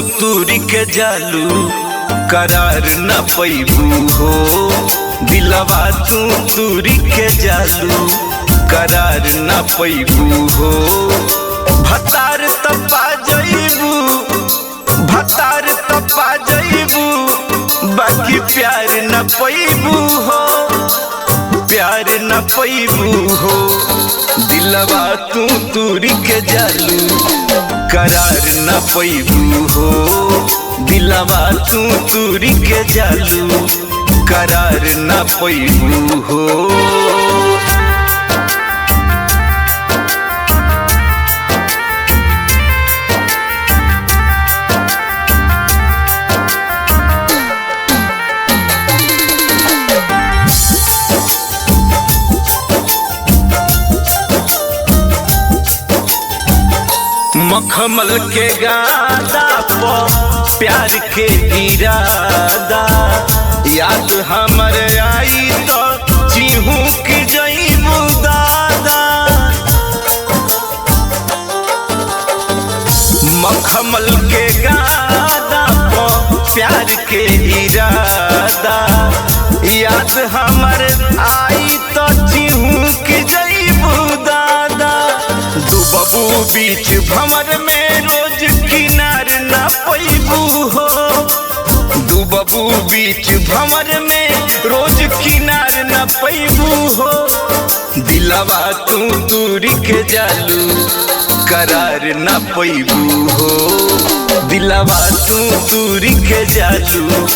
तूरी के जालू करार न पैबू हो। दिलवा तू तूरी के जालू करार न पैबू हो। भतार तपा जइबू, भतार तपा जइबू, बाकी प्यार न पैबू हो, प्यार न पैबू हो। दिलवा तू तूरी के जालू करार न पैबू हो। दिलवा तू तूरी के जालू करार न पैबू हो। मखमल के गादा पर प्यार के इरादा याद हमर आई तो जीहू की जईबू दादा। मखमल के गादा पर प्यार के इरादा याद हमर आई तो जीहू की जईबू दादा। डूबबू बीच भंवर में रोज किनार न पैबू हो। डूबबू बीच भंवर में रोज किनार न पैबू हो। दिलवा तू तूरी के जालू करार न पैबू हो। दिलवा तू तूरी के जालू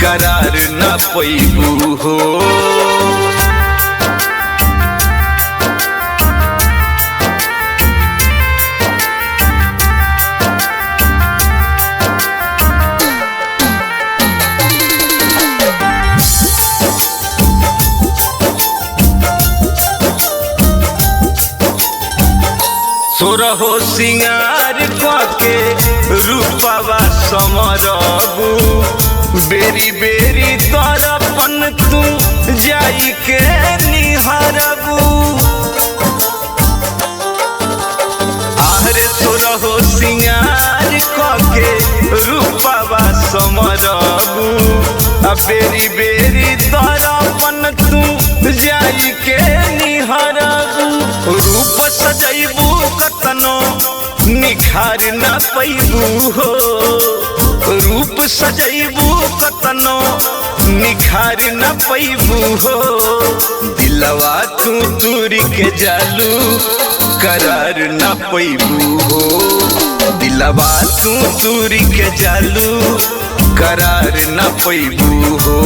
करार न पैबू हो। सोरहो सिंगार के रूपवा समरबू, बेरी बेरी तरपन तू जाई के निहरबू। आहरे सोरहो सिंगार के रूपवा समरबू, बेरी बेरी तरपन तू जाई के निहरबू। रूप सजैबू कतनो निखार न पैबू हो। रूप सजैबू कतनो निखार न पैबू हो। दिलवा तू तूरी के जालू करार न पैबू हो। दिलवा तू तूरी के जालू करार न पैबू हो।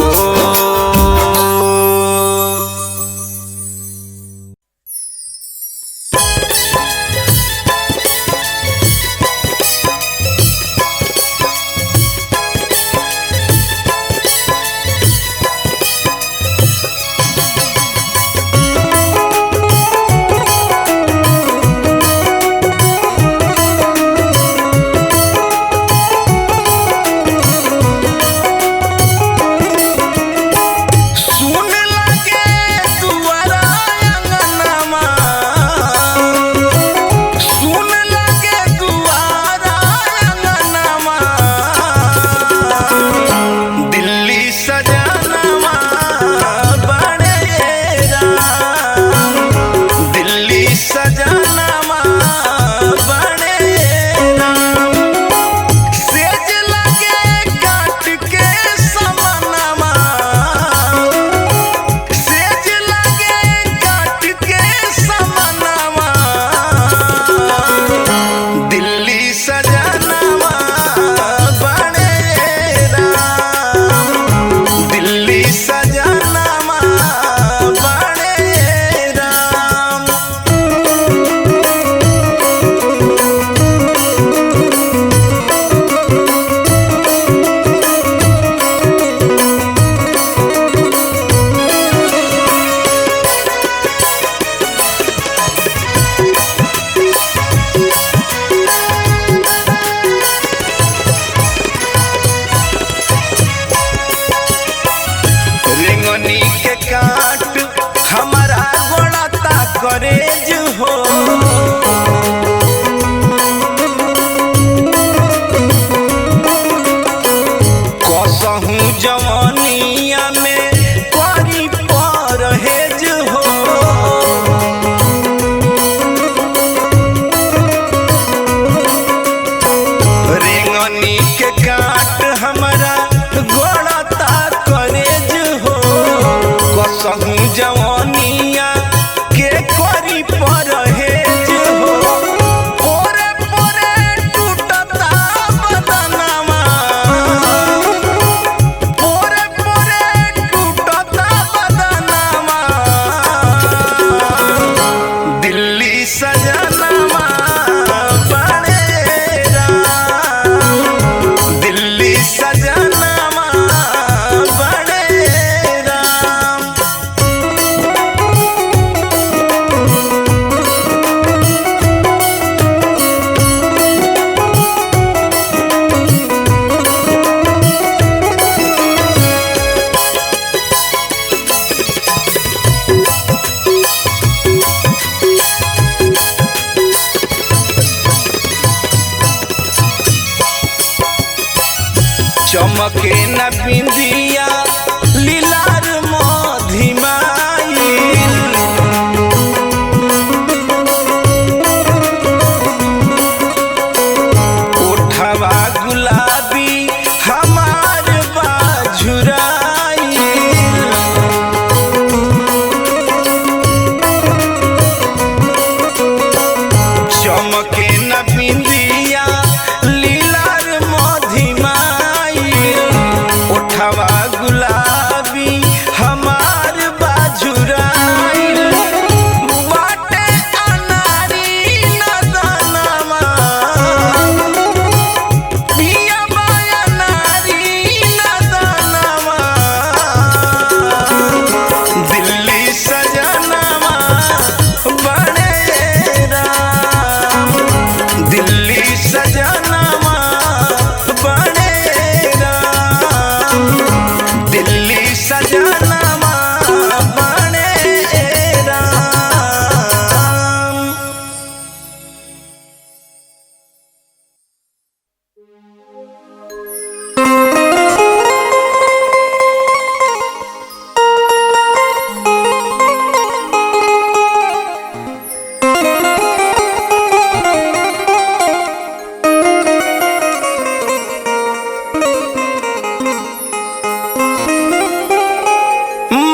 चमके न बिंदिया लीलार मधिमाइल ओठवा गुलाबी हमार बाझुराइल चमके न बिंदिया लीलार मधिमाइल ओठवा गुलाबी हमार बाझुराइल बाटे अनारी नदनमा पिया बाया नारी नदनमा दिल्ली सजनमा बड़े राम दिल्ली सजनमा बड़े राम दिल्ली सजनमा बड़े राम।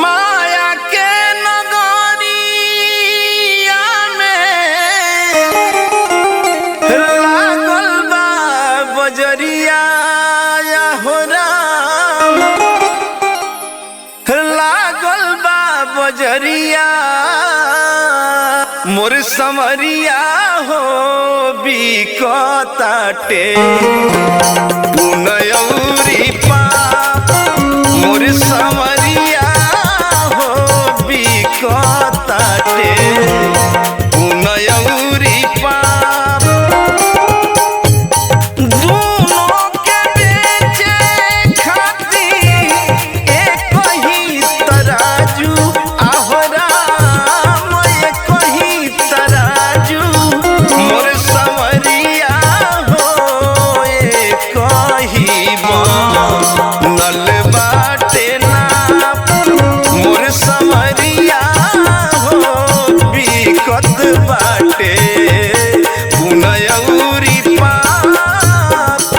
माया के नगरिया में लागल बा बजरिया या हो राम लागल बा बजरिया मोर समरिया हो बिकताटे पुनयौरी पाप मोर समरिया हो बिकताटे पुनयौरी पाप दूनों के बेचे खातिर एक ही तराजू आहो राम एक ही तराजू मोर समरिया हो एक ही नल बाटे नाप मोर समरिया हो बिकत बाटे पुनयौरी पाप।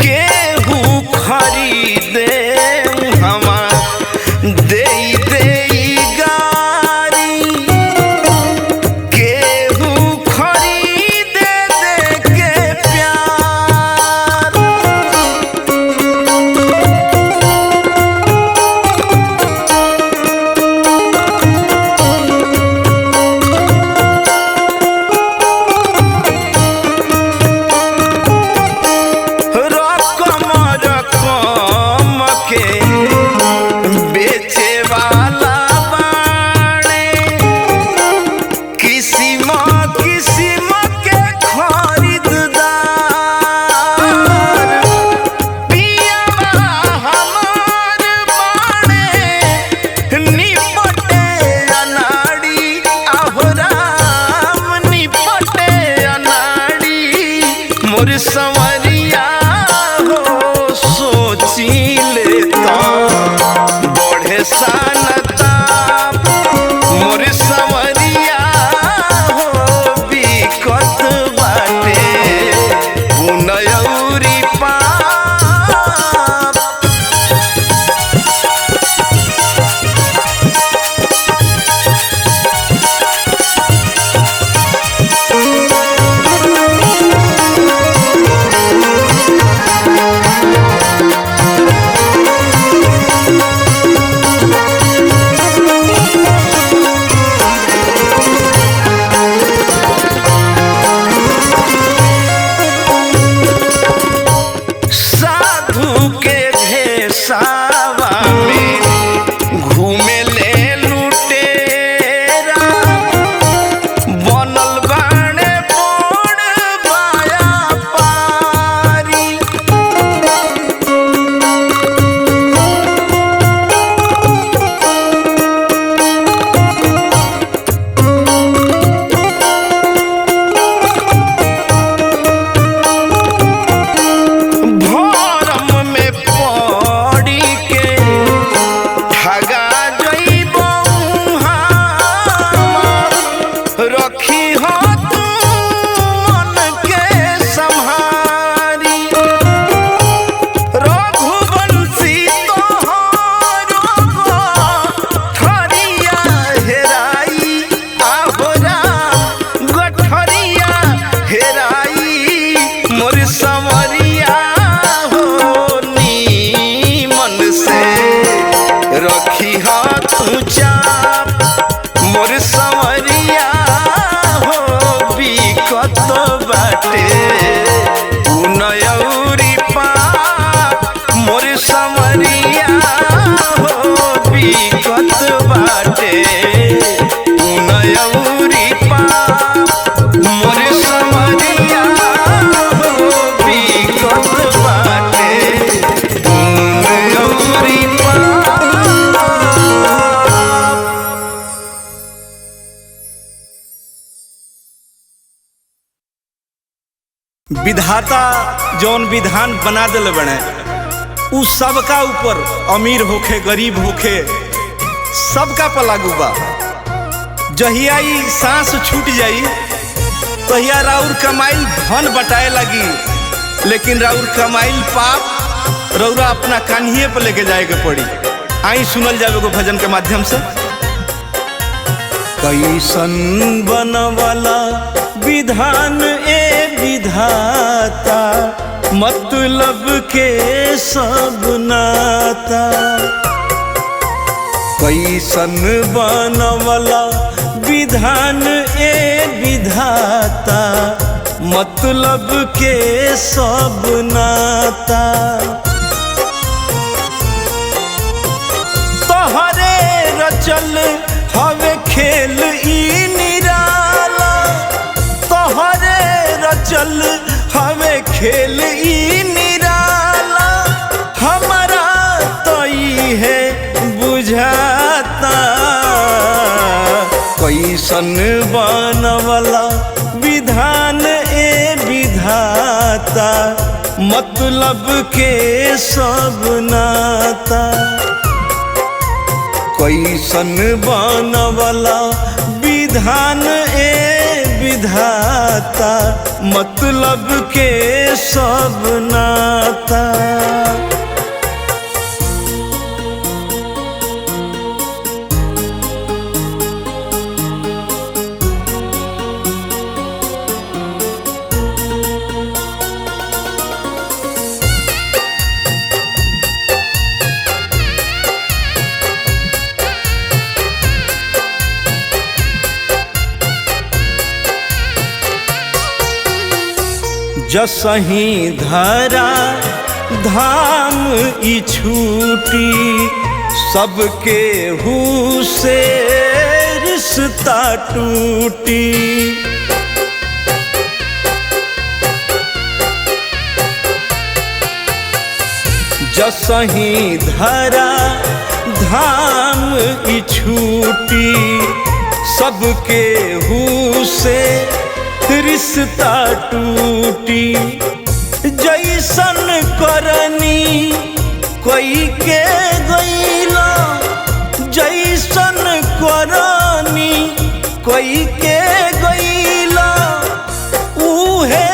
केहू खरीदे हमा देई देई गारी केहू खरीदे दे के प्यार रकम रकम के बेचे वाला बाणे किसिम किसिम के खरीददार पियावा हमार बाणे निपटे अनाड़ी आहो राम निपटे अनाड़ी मोर संवरिया हो सोची लेता बढ़े सानताप मोर संवरिया हो बिकत बाटे पुनयौरी पाप। में घूमे ले लुटेरा बनल बाणे बोड़ बाया पारी। रखी हाथ चाप मोर संवरिया हो बिकत बाटे नयौरी पाप मोर संवरिया हो बिकत बाटे नयौरी पाप मोर संवरिया हो बिकत बाटे नयौरी पाप। विधाता जौन विधान बना दिल बने उ सबका ऊपर अमीर होखे गरीब होखे सबका पर लागू बा। जहिया ई सांस छूट जाई तहिया राउर कमाइल धन बटाए लगी, लेकिन राउर कमाइल पाप रौरा अपना कान्हिए पर लेके जाए के पड़ी। आई सुनल जावे एगो भजन के माध्यम से। कैसन बनवाला विधान ए विधाता मतलब के सब नाता। कैसन बनवाला विधान ए विधाता मतलब के सब नाता। तोहरे रचल हवे खेल ई निराला, तोहरे रचल हवे खेल ई निराला। हमारा तो ई है बुझाता कैसन बनवाला विधान ए विधाता मतलब के सब नाता। कैसन बनवाला विधान ए विधाता मतलब के सब नाता। जसही धरा धाम ई छूटी सबके हु से रिश्ता टूटी। जसही धरा धाम ई छूटी सबके हु से रिश्ता टूटी। जैसन करनी कोई के गईला, जैसन करनी कोई के गईला। उहे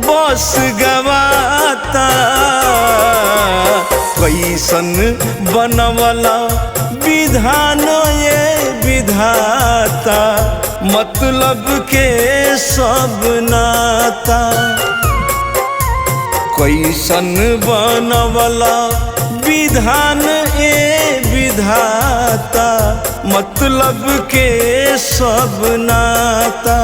बस गवाता कैसन बनवाला विधान ये विधाता मतलब के सब नाता। कैसन बनवाला विधान ए विधाता मतलब के सब नाता।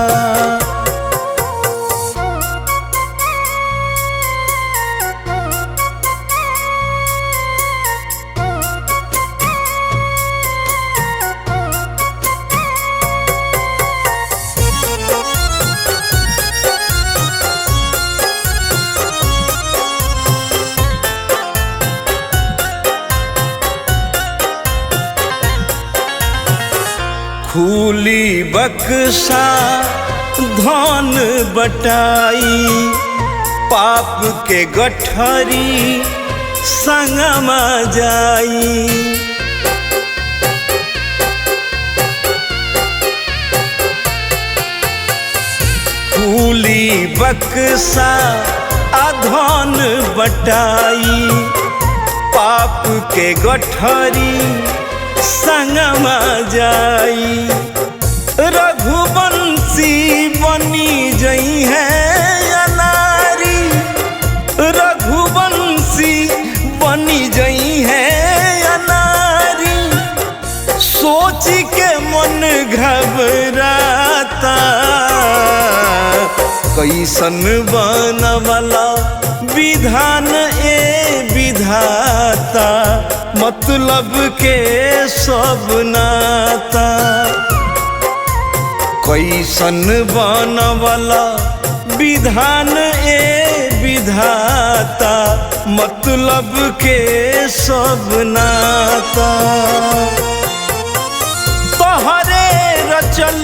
खूली बक्सा धन बटाई, पाप के गठरी संगमा जाई। खूली बक्सा धन बटाई, पाप के गठरी संगमा जाई। रघुवंशी बनी जई है अनारी, रघुवंशी बनी जई है अनारी। सोच के मन घबराता, कैसन बनवला विधान ए विधाता, मतलब के सब नाता। कैसन बनवला विधान ए विधाता, मतलब के सब नाता। तोहरे रचल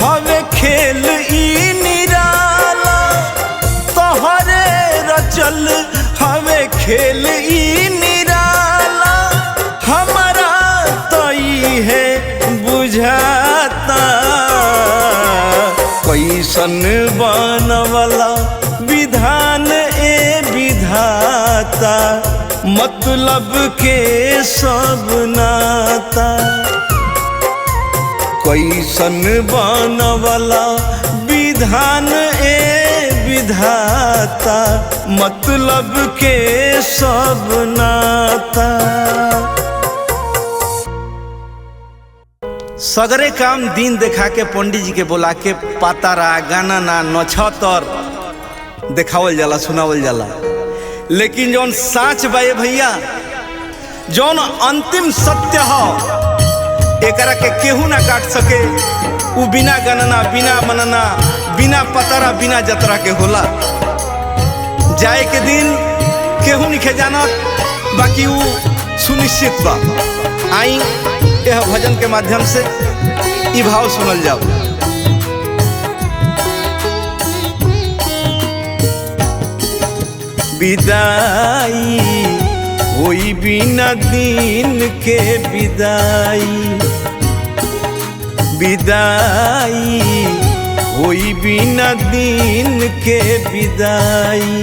हवे खेल ई निराला, तोहरे रचल हवे खेल ई निराला। हमारा तो है बुझाता, कैसन बनवला विधान ए विधाता, मतलब के सब नाता। कैसन बनवला विधान ए विधाता, मतलब के सब नाता। सगरे काम दिन देखा के पंडित जी के बोला के पातारा गाना ना नछतर देखावल जाला, सुनावल जाला। लेकिन जौन साच बाए भैया, जौन अंतिम सत्य हो एकरा के केहू ना काट सके। उ बिना गणना, बिना मनना, बिना पतारा, बिना जतरा के होला। जाए के दिन केहू नहीं जानत, बाकी उ सुनिश्चित बा। आई यह भजन के माध्यम से ई भाव सुनल जाओ। विदाई होई बिना दिन के विदाई, विदाई होई बिना दिन के विदाई।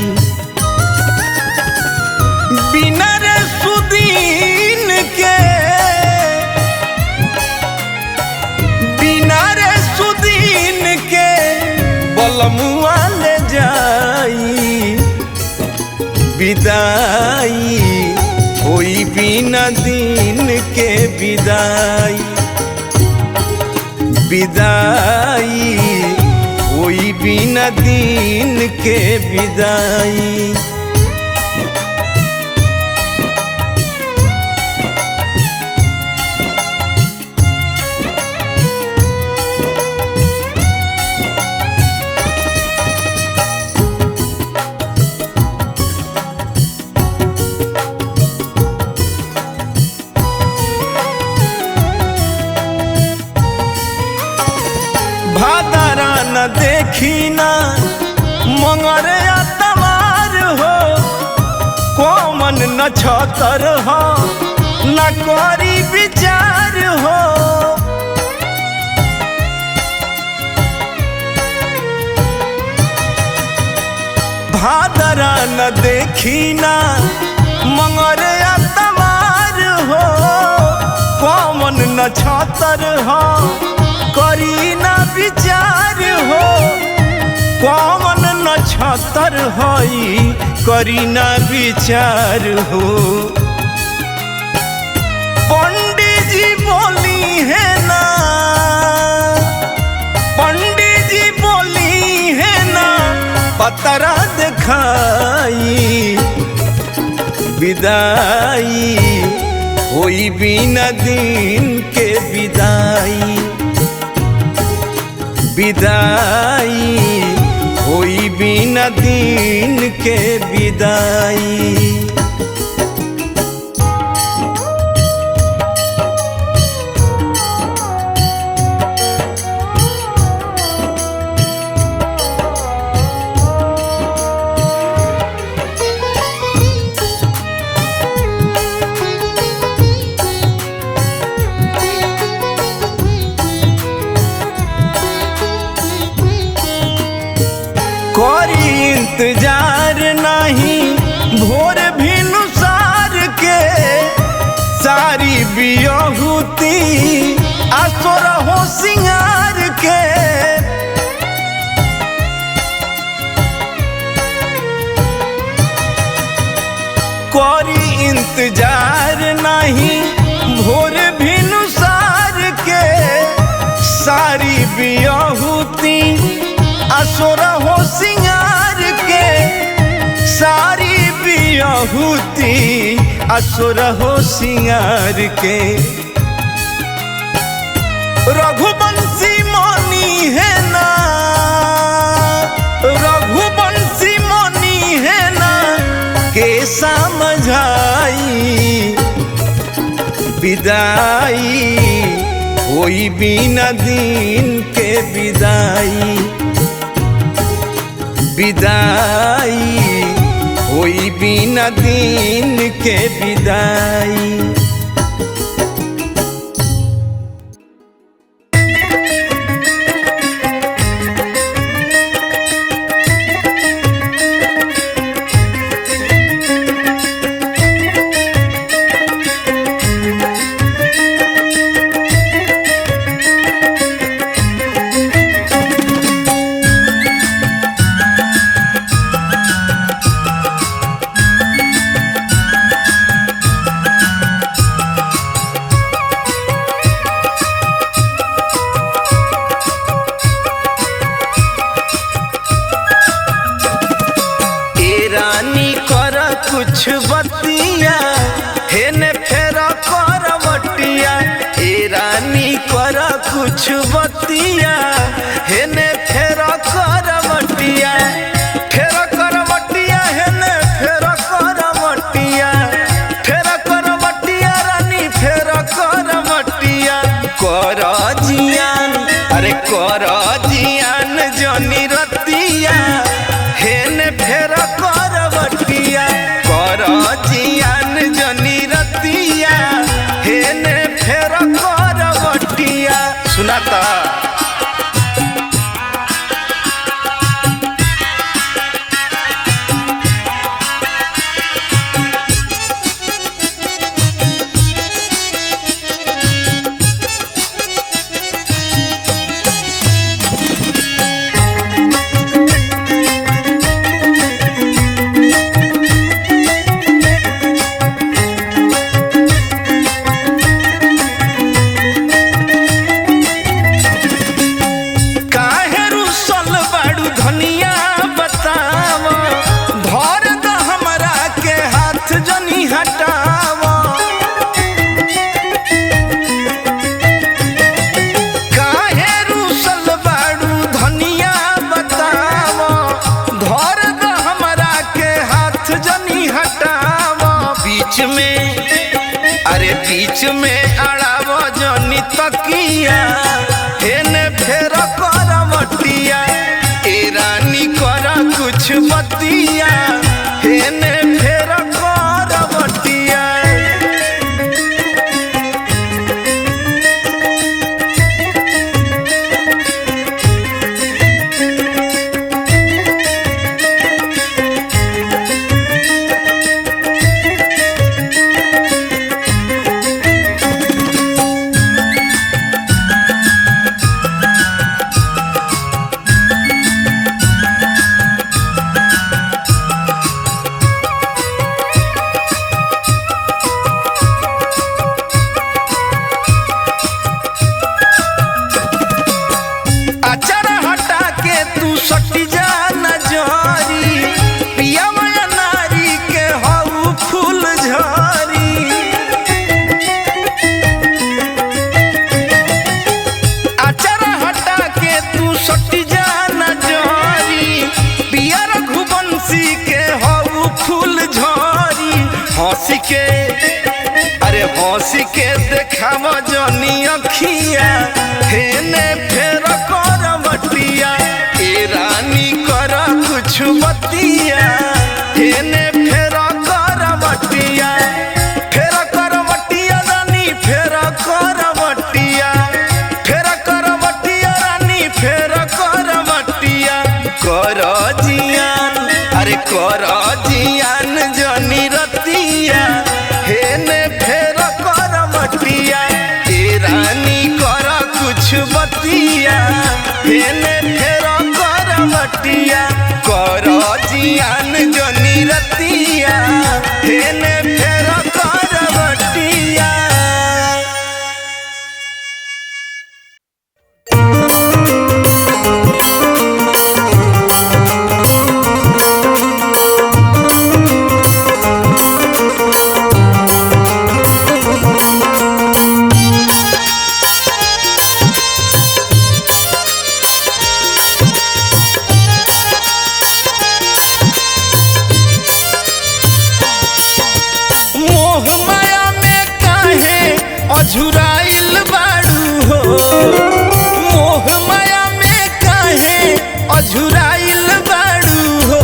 बिना रे सुदीन के, बिना रे सुदीन के बलमुआ ले जाई। विदाई होई बिना दिन के विदाई, विदाई होई बिना दिन के विदाई। भादरा न देखी ना मंगर तवार हो, कोमन न छतर हो न करी विचार हो। भादरा न देखी ना मंगर तवार हो, कोमन न छतर हो करी ना विचार हो। कौन नक्षत्र हई करी ना विचार हो। पंडित जी बोली है ना, पंडित जी बोली है ना, पतरा दिखाई। विदाई होई बिना दिन के विदाई, विदाई होई बिना दिन के विदाई। इंतजार नहीं भोर भिनुसार के सारी बियहुती असुर हो सिंगार के कोरी इंतजार नहीं भोर भिनुसार के सारी बियहुती असुर हो सिंगार के सारी बियहुती असुर हो सिंगार के रघुवंशी मनी है ना रघुवंशी मनी है ना के समझाई विदाई होई बिना दिन के विदाई विदाई होई बिना दिन के विदाई। कुछ बतिया हेने फेरा करवटिया ए रानी कर कुछ बतिया हेने फेरा करवटिया फेरा करवटिया हेने फेरा करवटिया फेरा करवटिया रानी फेरा करवटिया कर जियान अरे कर जियान जनी रतिया हेने फेरा करवटिया जियान जनी रतिया हेने फेर करवटिया सुनाता बीच में अड़ाव जनी तकिया हेने फेर करवटिया ए रानी कर कुछ बतिया हेने फेर करवटिया। हंसी के अरे हंसी के देखाव जनी अखिया हेने फेर करवटिया ए रानी कर कुछ बतिया हेने फेर करवटिया फेर करवटिया रानी फेर करवटिया फेर करवटिया रानी फेर करवटिया कर जियान कर जियान जनी रतिया हेने फेर कर मटिया ए रानी कर कुछ बतिया हेने फेर कर मटिया कर जियान जनी रतिया हेने फेर कर मटिया। अझुराइल बाड़ू हो मोह माया में काहे अझुराइल बाड़ू हो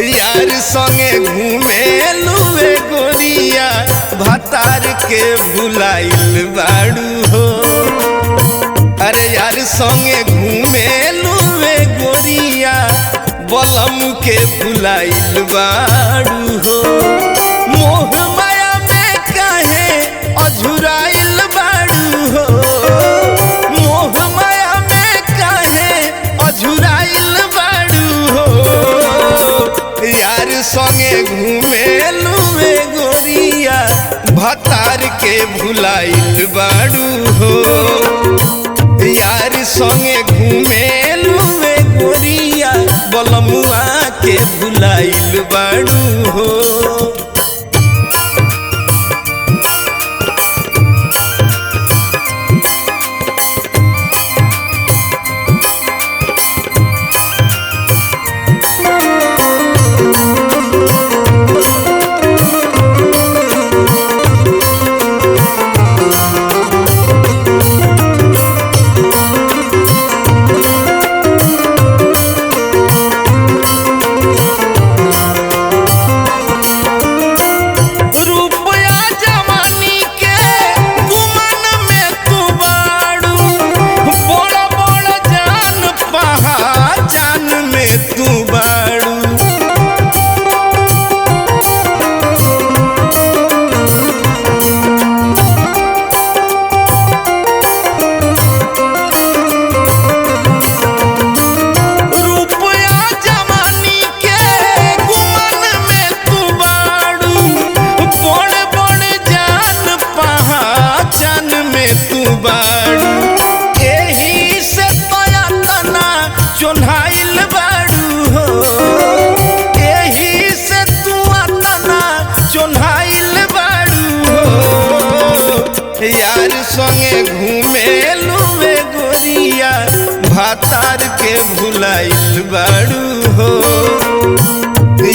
यार संगे घूमे लुए गोरिया भतार के भुलाइल बाड़ू हो। अरे यार संगे घूमे लुए गोरिया बलम के भुलाइल बाड़ू हो। मोह माया में काहे अझुराइल बाड़ू हो मोह माया में काहे अझुराइल बाड़ू हो यार संगे घूमे लुए गोरिया भतार के भुलाइल बाड़ू हो। यार संगे घूमे लुए गोरिया बलमुआ के भुलाइल बाड़ू हो। यार संगे घूमे लुए गोरिया भातार के भुलाइल बाड़ू हो।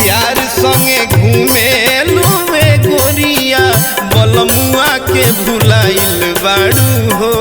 यार संगे घूमे लुए गोरिया बलमुआ के भुलाइल बाड़ू हो।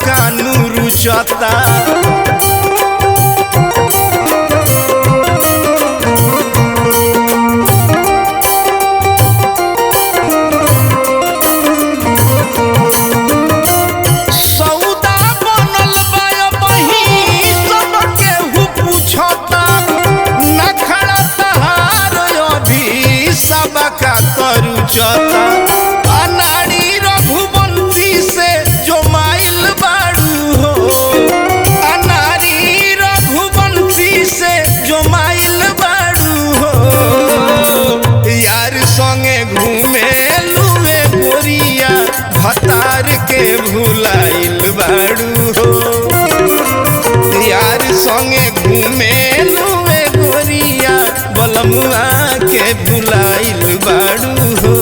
कानू रुचता सौदा बनल बाय बही सब केहू पूछता नखड़ा तहार अभी सब का करुचता। अनाड़ी रघुवंशी से जो माइल बाड़ू हो अनाड़ी रघुवंशी से जो माइल बाड़ू हो। यार संगे घूमे लुए गोरिया भतार के भुलाइल बाड़ू हो। यार संगे घूमे लुए गोरिया बलमुआ के भुलाइल बाड़ू हो।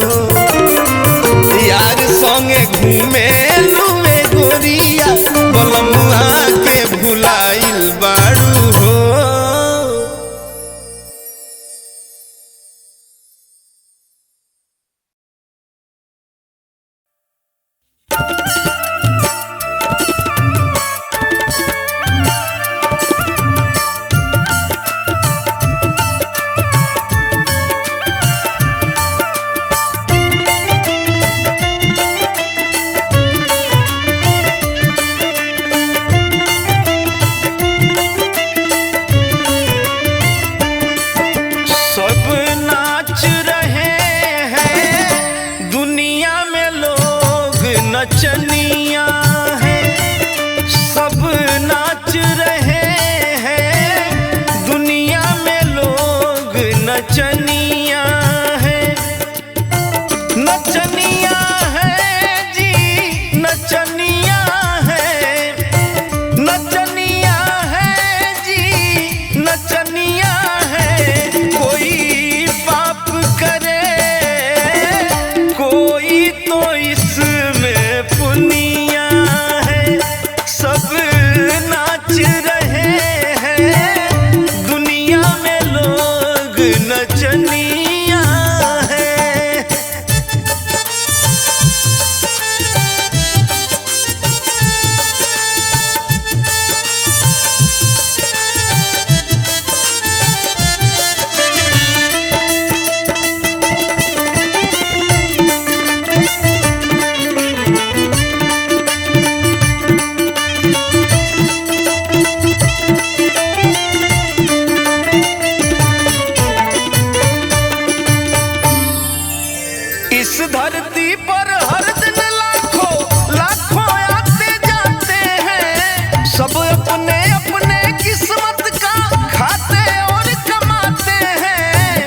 अपने अपने किस्मत का खाते और कमाते हैं।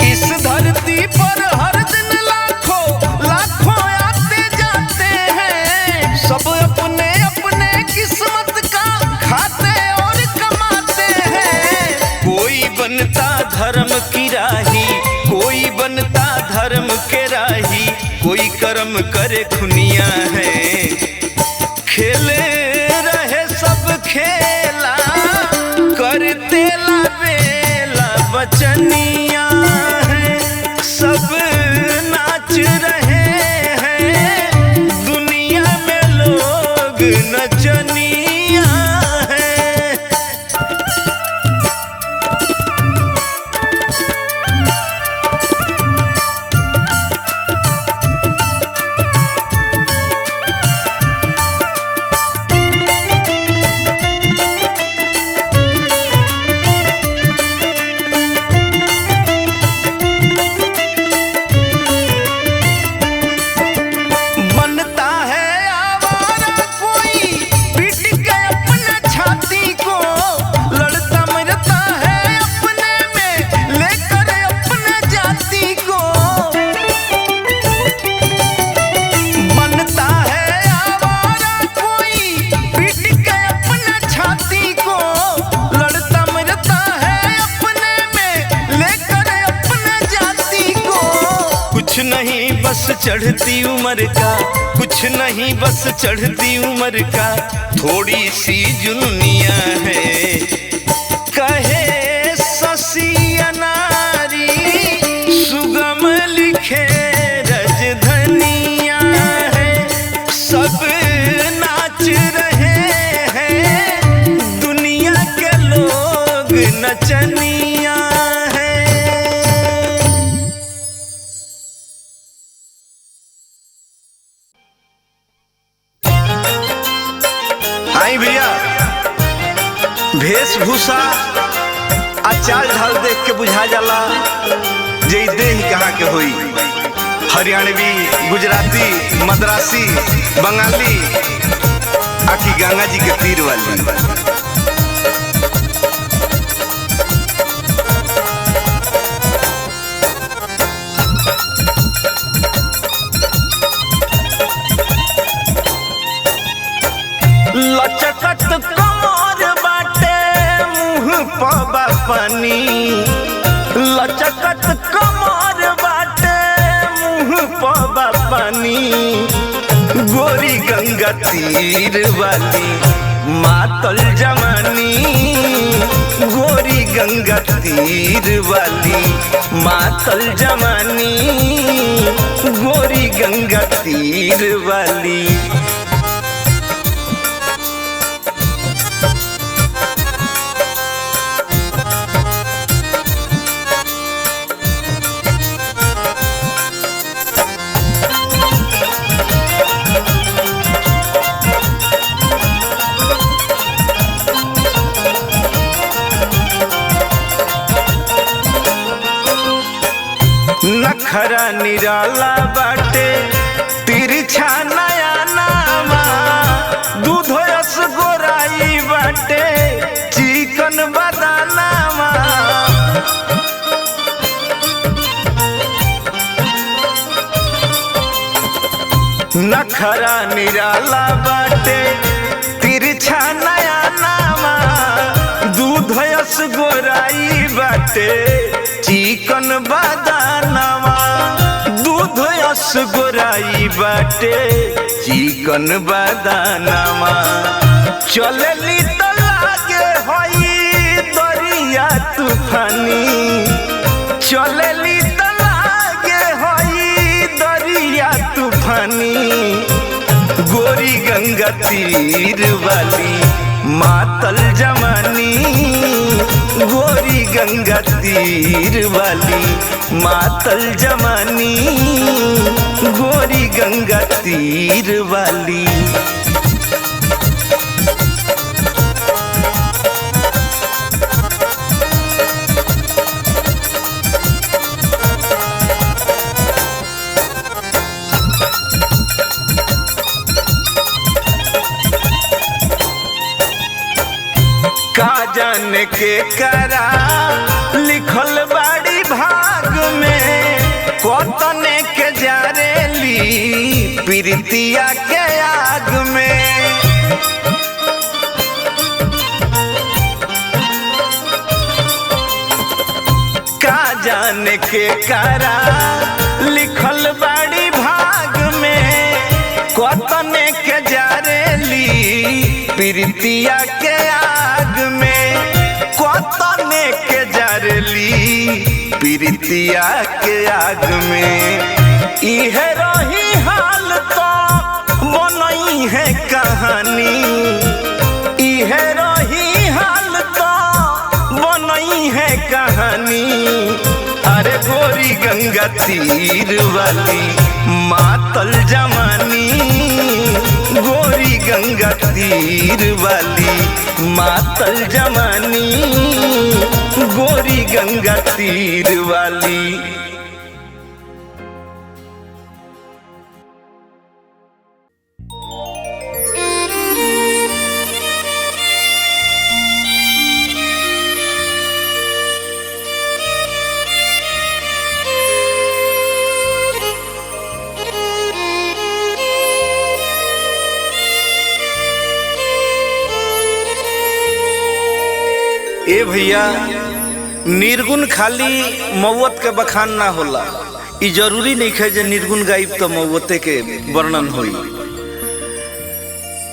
इस धरती पर हर दिन लाखों लाखों आते जाते हैं। सब अपने अपने किस्मत का खाते और कमाते हैं। कोई बनता धर्म की राही, कोई बनता धर्म के राही, कोई कर्म करे खुनिया है। खेले रहे सब खेला, करते ला बेला बचनिया है। सब नाच रहे हैं, दुनिया में लोग नचनिया है। बनता है आवारा कोई पीट के अपना छाती को, लड़ता मरता है अपने में लेकर अपने जाति को। बनता है आवारा कोई पीट के अपना छाती को, लड़ता मरता है अपने में लेकर अपने जाति को। कुछ नहीं बस चढ़ती उम्र का, कुछ नहीं बस चढ़ती उम्र का, थोड़ी सी जुनूनिया है। कहे शशि अनारी सुगम लिखे रजधनिया है। सब नाच रहे हैं, दुनिया के लोग नचनिया है। आई भैया, वेशभूषा आ चाल ढाल देख के बुझा जाला जे देह कहाँ के होई। हरियाणवी, गुजराती, मद्रासी, बंगाली, आखी गंगा जी के तीर वाली। लचकत कमर बाटे मुँह पबा पानी, लचकत कमर बाटे मुँह पबा पानी। गोरी गंगा तीर वाली मातल जवानी, गोरी गंगा तीर वाली मातल जवानी, गोरी गंगा तीर वाली। नखरा निराला बाटे तिरछा नया नामा, दूध रस गोराई बाटे चिकन बदानामा। नखरा निराला बाटे तिरछा नया नामा, दूध रस गोराई बाटे चिकन बदानामा। दूध रस गोराई बाटे चिकन बदानामा। चलली तो लागे होई दरिया तूफानी, चलली तो लागे होई दरिया तूफानी। गोरी गंगा तीर वाली मातल जवानी, गोरी गंगा तीर वाली मातल जवानी, गोरी गंगा तीर वाली। जाने के करा लिखल बाड़ी भाग में कतने के जारेली प्रीतिया के आग में। का जाने के करा लिखल बाड़ी भाग में कतने के जारेली प्रीतिया के आग में। कतने के जारेली प्रीतिया के आग में। इहे रही हाल तो बनई है कहानी। इहे रही हाल तो बनई है कहानी। अरे गोरी गंगा तीर वाली मातल जमानी। गोरी गंगा तीर वाली मातल जमानी। गोरी गंगा तीर वाली। ए भैया, निर्गुण खाली मौत के बखान ना होला। ई जरूरी नहीं है जे निर्गुण गायब तो मौते के वर्णन होई।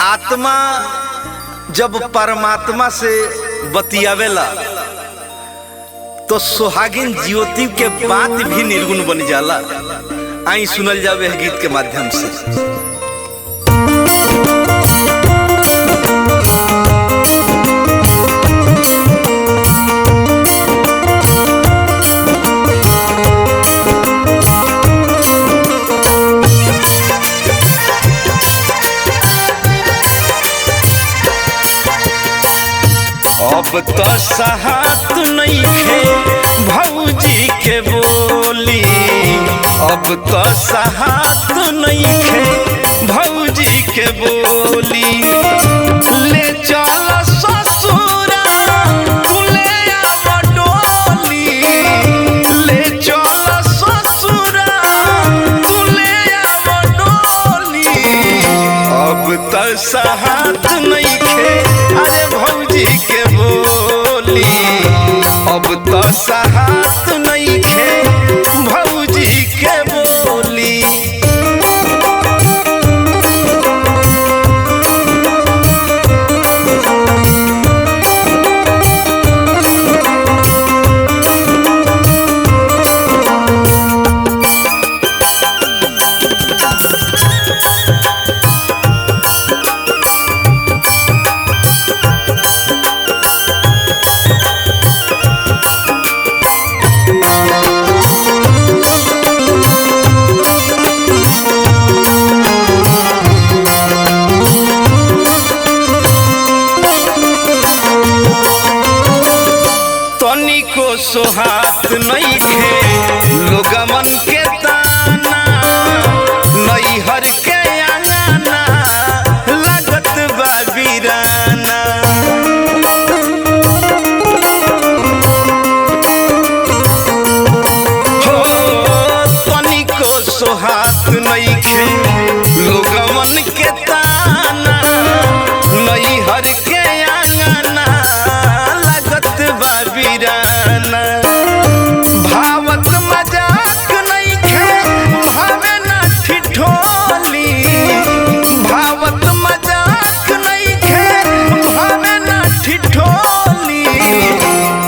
आत्मा जब परमात्मा से बतियावेला तो सुहागिन ज्योति के बात भी निर्गुण बन जाला। आई सुनल जावे है गीत के माध्यम से। अब तो सहात नहीं खे भौजी के बोली। अब तो सहात नहीं खे भौजी के बोली। ले चल ससुरा तू ले आव डोली। ले चल ससुरा तू ले आव डोली। अब तो सहात नहीं खे अरे भौजी के बोली। अब तो सहात नहीं खे भौजी के बोली। सोहात नहीं खे लोगमन के ताना। नैहर के अंगना लागत बा वीराना। हो तनिको सोहात नहीं खे लोगमन के ताना। नैहर के अंगना लागत बा वीराना। भावत मजाक नहीं खे भावे ना ठिठोली। भावत मजाक नहीं खे भावे ना ठिठोली।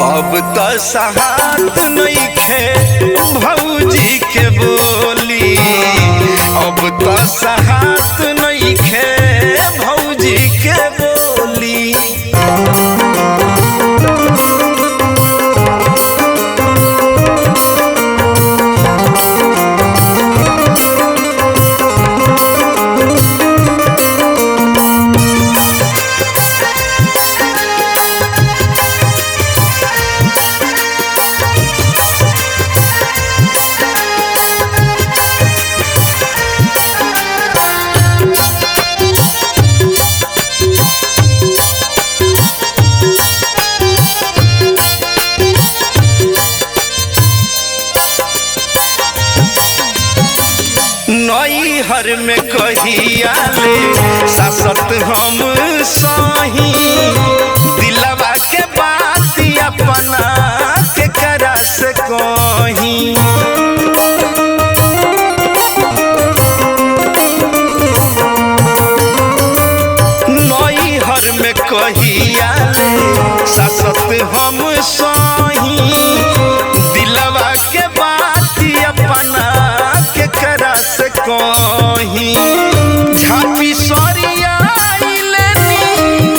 अब तो सहात नहीं खे भौजी के बोली। अब तो सहात नहीं खे भौजी के बोली। हर में कहिया ले सासत हम सही दिलवा के बात अपना के करा से कहीं नई हर में कहिया ले सासत हम सही दिलवा के बात अपना के करा से कहीं झापी सरिया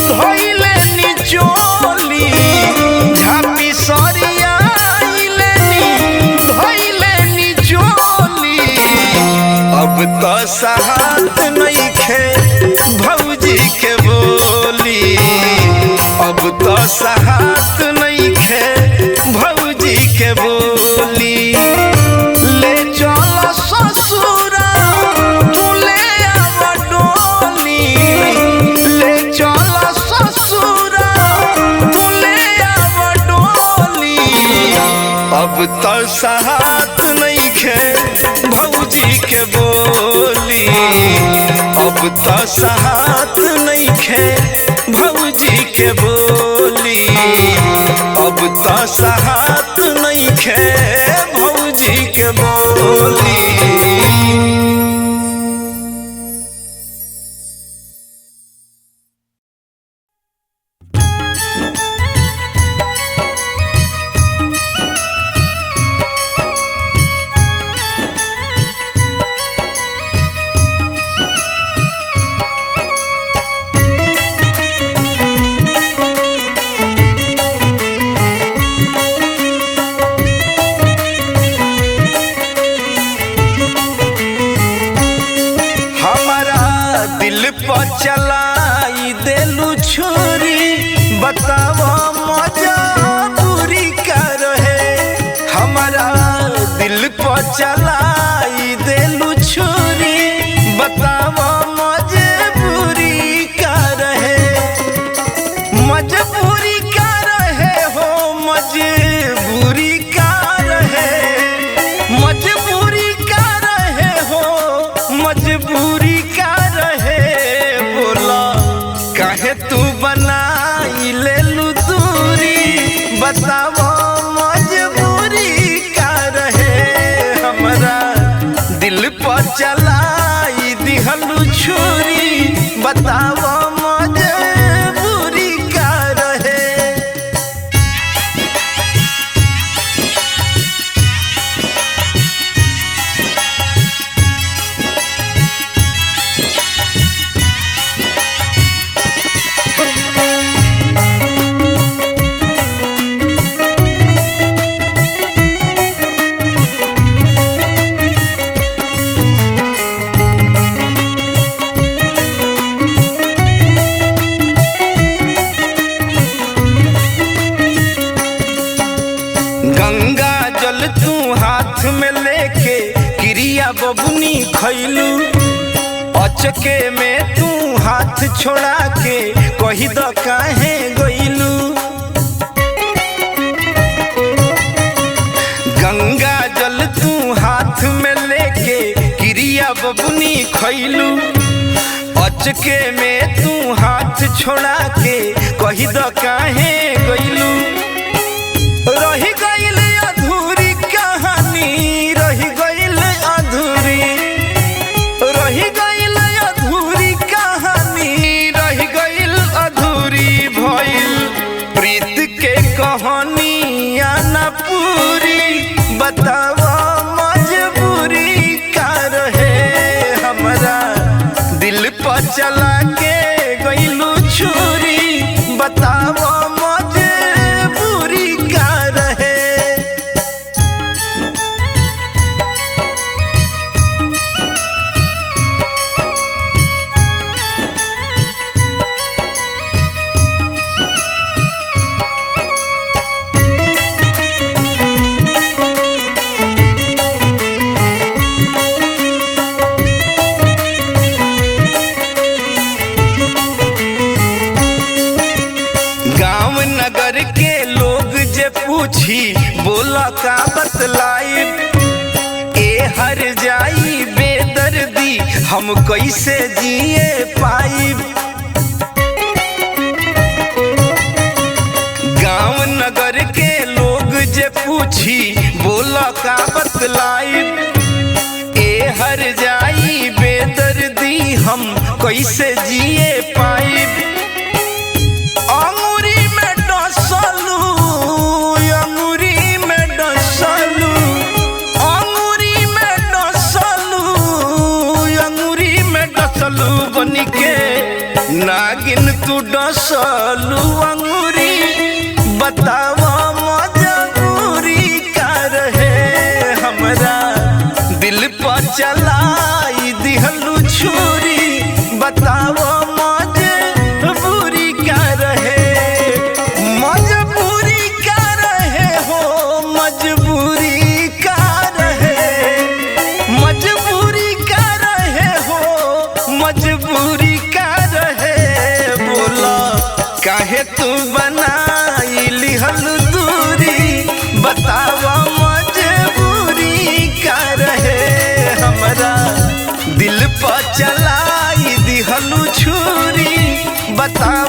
धोइलेनी चोली झापी सरिया धोइलेनी चोली अब तो सहात नइखे भौजी के बोली अब तो सहात नइखे भौजी के बोली ले चल ससुरा तू ले आव डोली ले चल ससुरा तू ले आव डोली अब तो सहात नइखे भौजी के बोली अब तो सहात नइखे भौजी के बोली अब तो सहात नइखे भौजी के बोली। चलाई देलू छुरी बताओ मजबूरी का रहे हमारा दिल पर चलाई देलू छुरी बताओ मजबूरी का रहे मजबूरी का रहे हो मजबूरी का रहे मजबूरी का रहे हो मजबूरी का रहे काहे तू बनाई लेलू दूरी बताओ मजबूरी का रहे हमरा दिल पर चलाई दिहलू छुरी बताओ मजबूरी का रहे। गंगा जल तू हाथ में लेके क्रिया बबुनी खैलू अचके में तू हाथ छोड़ा के कही द काहे गइलू गंगा जल तू हाथ में लेके क्रिया बबुनी खैलू अचके में तू हाथ छोड़ा के कही द काहे गइलू रही गइल अधूरी कहानी रही गइल अधूरी रही गइल अधूरी कहानी रही गइल अधूरी भइल प्रीत के कहानियां न पूरी बताओ मजबूरी का रहे हमरा दिल पर चला के गइलू छुरी बताओ पूछी बोला का बतलाई ए हर जाई बेदर्दी जाई हम कैसे जिए पाई। गांव नगर के लोग जे पूछी बोला का बतलाई, ए हर जाई बेदर्दी हम कैसे जिए पाई। अंगूरी में डसलू, अंगूरी में डसलू, अंगूरी में डसलू, अंगूरी में डसलू बनी के नागिन तू डसलू अंगूरी। बतावा मजबूरी का रहे हमरा दिल पर चलाई दिहलू छुरी। बतावा मजबूरी का रहे, मजबूरी का रहे हो, मजबूरी का रहे, मजबूरी का रहे हो, मजबूरी का रहे। बोला काहे तू बनाई लिहल दूरी। बतावा मजबूरी का रहे हमरा दिल पर चलाई दिहलू छुरी। बतावा